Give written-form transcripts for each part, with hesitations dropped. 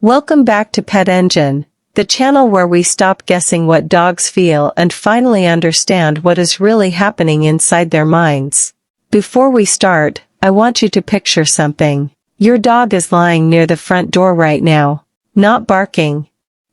Welcome back to Pet Engine, the channel where we stop guessing what dogs feel and finally understand what is really happening inside their minds. Before we start, I want you to picture something. Your dog is lying near the front door right now. Not barking.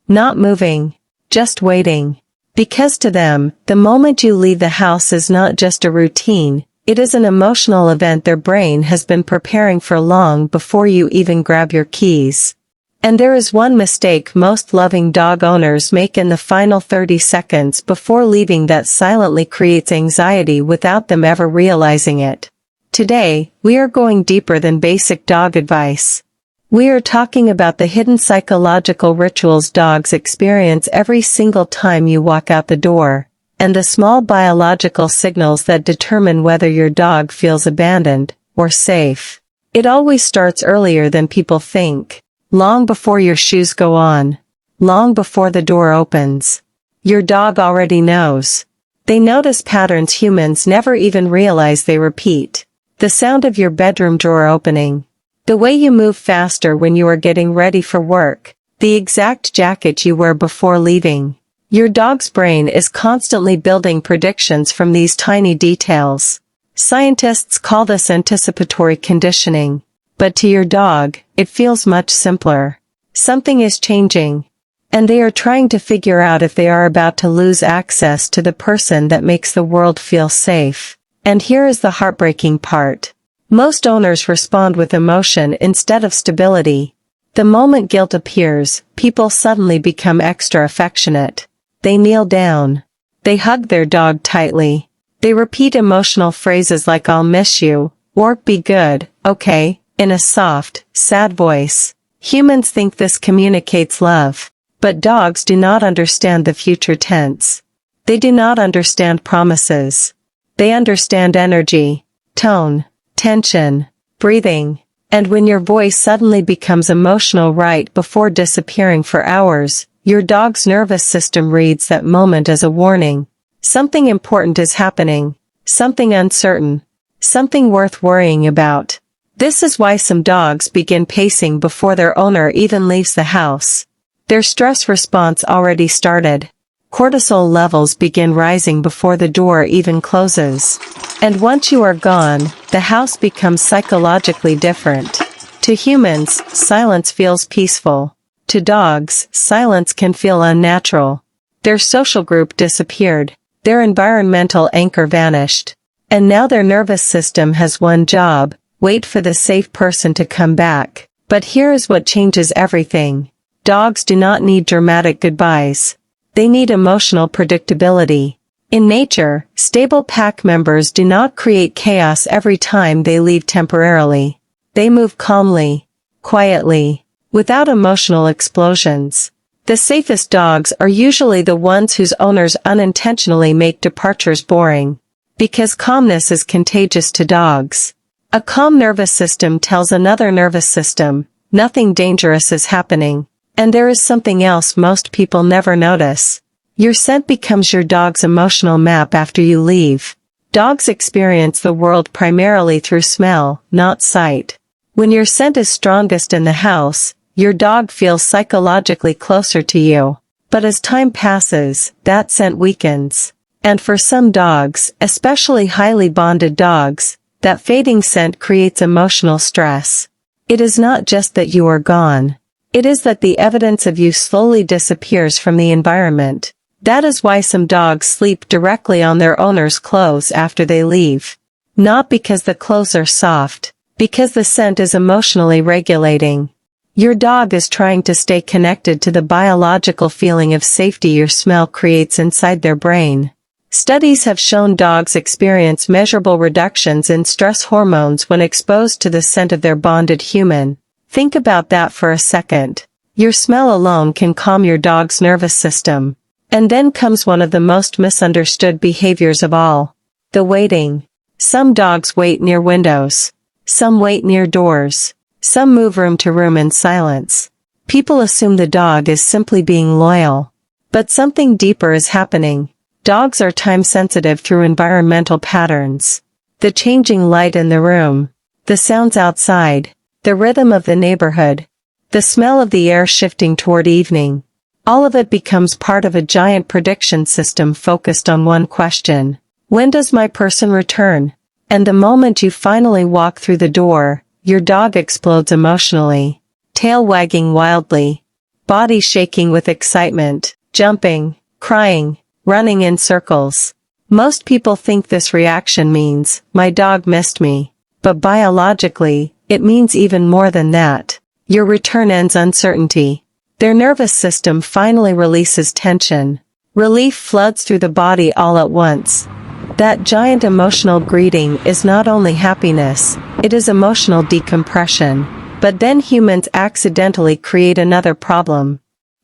Not moving. Just waiting. Because to them, the moment you leave the house is not just a routine, it is an emotional event their brain has been preparing for long before you even grab your keys. And there is one mistake most loving dog owners make in the final 30 seconds before leaving that silently creates anxiety without them ever realizing it. Today, we are going deeper than basic dog advice. We are talking about the hidden psychological rituals dogs experience every single time you walk out the door, and the small biological signals that determine whether your dog feels abandoned or safe. It always starts earlier than people think. Long before your shoes go on. Long before the door opens. Your dog already knows. They notice patterns humans never even realize they repeat. The sound of your bedroom drawer opening. The way you move faster when you are getting ready for work. The exact jacket you wear before leaving. Your dog's brain is constantly building predictions from these tiny details. Scientists call this anticipatory conditioning. But to your dog, it feels much simpler. Something is changing. And they are trying to figure out if they are about to lose access to the person that makes the world feel safe. And here is the heartbreaking part. Most owners respond with emotion instead of stability. The moment guilt appears, people suddenly become extra affectionate. They kneel down. They hug their dog tightly. They repeat emotional phrases like "I'll miss you," or "be good, okay," in a soft, sad voice. Humans think this communicates love. But dogs do not understand the future tense. They do not understand promises. They understand energy, tone, tension, breathing. And when your voice suddenly becomes emotional right before disappearing for hours, your dog's nervous system reads that moment as a warning. Something important is happening. Something uncertain. Something worth worrying about. This is why some dogs begin pacing before their owner even leaves the house. Their stress response already started. Cortisol levels begin rising before the door even closes. And once you are gone, the house becomes psychologically different. To humans, silence feels peaceful. To dogs, silence can feel unnatural. Their social group disappeared. Their environmental anchor vanished. And now their nervous system has one job: wait for the safe person to come back. But here is what changes everything. Dogs do not need dramatic goodbyes. They need emotional predictability. In nature, stable pack members do not create chaos every time they leave temporarily. They move calmly, quietly, without emotional explosions. The safest dogs are usually the ones whose owners unintentionally make departures boring. Because calmness is contagious to dogs. A calm nervous system tells another nervous system, nothing dangerous is happening. And there is something else most people never notice. Your scent becomes your dog's emotional map after you leave. Dogs experience the world primarily through smell, not sight. When your scent is strongest in the house, your dog feels psychologically closer to you. But as time passes, that scent weakens. And for some dogs, especially highly bonded dogs, that fading scent creates emotional stress. It is not just that you are gone. It is that the evidence of you slowly disappears from the environment. That is why some dogs sleep directly on their owner's clothes after they leave. Not because the clothes are soft, because the scent is emotionally regulating. Your dog is trying to stay connected to the biological feeling of safety your smell creates inside their brain. Studies have shown dogs experience measurable reductions in stress hormones when exposed to the scent of their bonded human. Think about that for a second. Your smell alone can calm your dog's nervous system. And then comes one of the most misunderstood behaviors of all. The waiting. Some dogs wait near windows. Some wait near doors. Some move room to room in silence. People assume the dog is simply being loyal. But something deeper is happening. Dogs are time-sensitive through environmental patterns. The changing light in the room. The sounds outside. The rhythm of the neighborhood. The smell of the air shifting toward evening. All of it becomes part of a giant prediction system focused on one question. When does my person return? And the moment you finally walk through the door, your dog explodes emotionally. Tail wagging wildly. Body shaking with excitement, jumping, crying, running in circles. Most people think this reaction means, my dog missed me. But biologically, it means even more than that. Your return ends uncertainty. Their nervous system finally releases tension. Relief floods through the body all at once. That giant emotional greeting is not only happiness, it is emotional decompression. But then humans accidentally create another problem.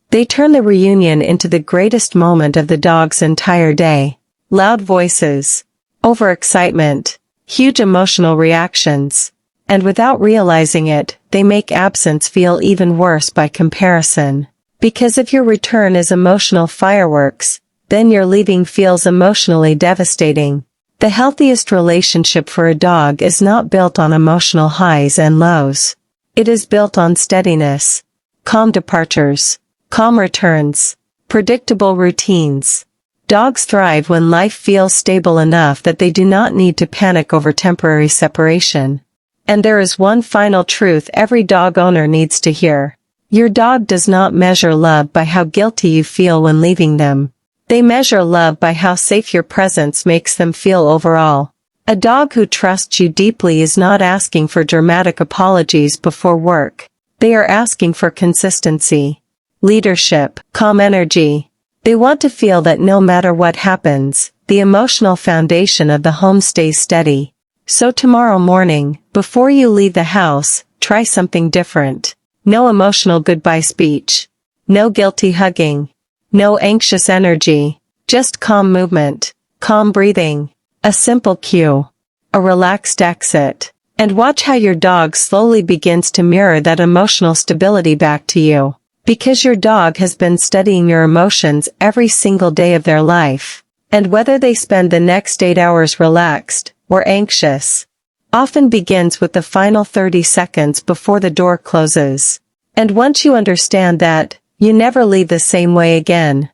They turn the reunion into the greatest moment of the dog's entire day. Loud voices, overexcitement, huge emotional reactions. And without realizing it, they make absence feel even worse by comparison. Because if your return is emotional fireworks, then your leaving feels emotionally devastating. The healthiest relationship for a dog is not built on emotional highs and lows. It is built on steadiness, calm departures, calm returns, predictable routines. Dogs thrive when life feels stable enough that they do not need to panic over temporary separation. And there is one final truth every dog owner needs to hear. Your dog does not measure love by how guilty you feel when leaving them. They measure love by how safe your presence makes them feel overall. A dog who trusts you deeply is not asking for dramatic apologies before work. They are asking for consistency, leadership, calm energy. They want to feel that no matter what happens, the emotional foundation of the home stays steady. So tomorrow morning, before you leave the house, try something different. No emotional goodbye speech. No guilty hugging. No anxious energy. Just calm movement. Calm breathing. A simple cue. A relaxed exit. And watch how your dog slowly begins to mirror that emotional stability back to you. Because your dog has been studying your emotions every single day of their life. And whether they spend the next 8 hours relaxed or anxious, often begins with the final 30 seconds before the door closes. And once you understand that, you never leave the same way again.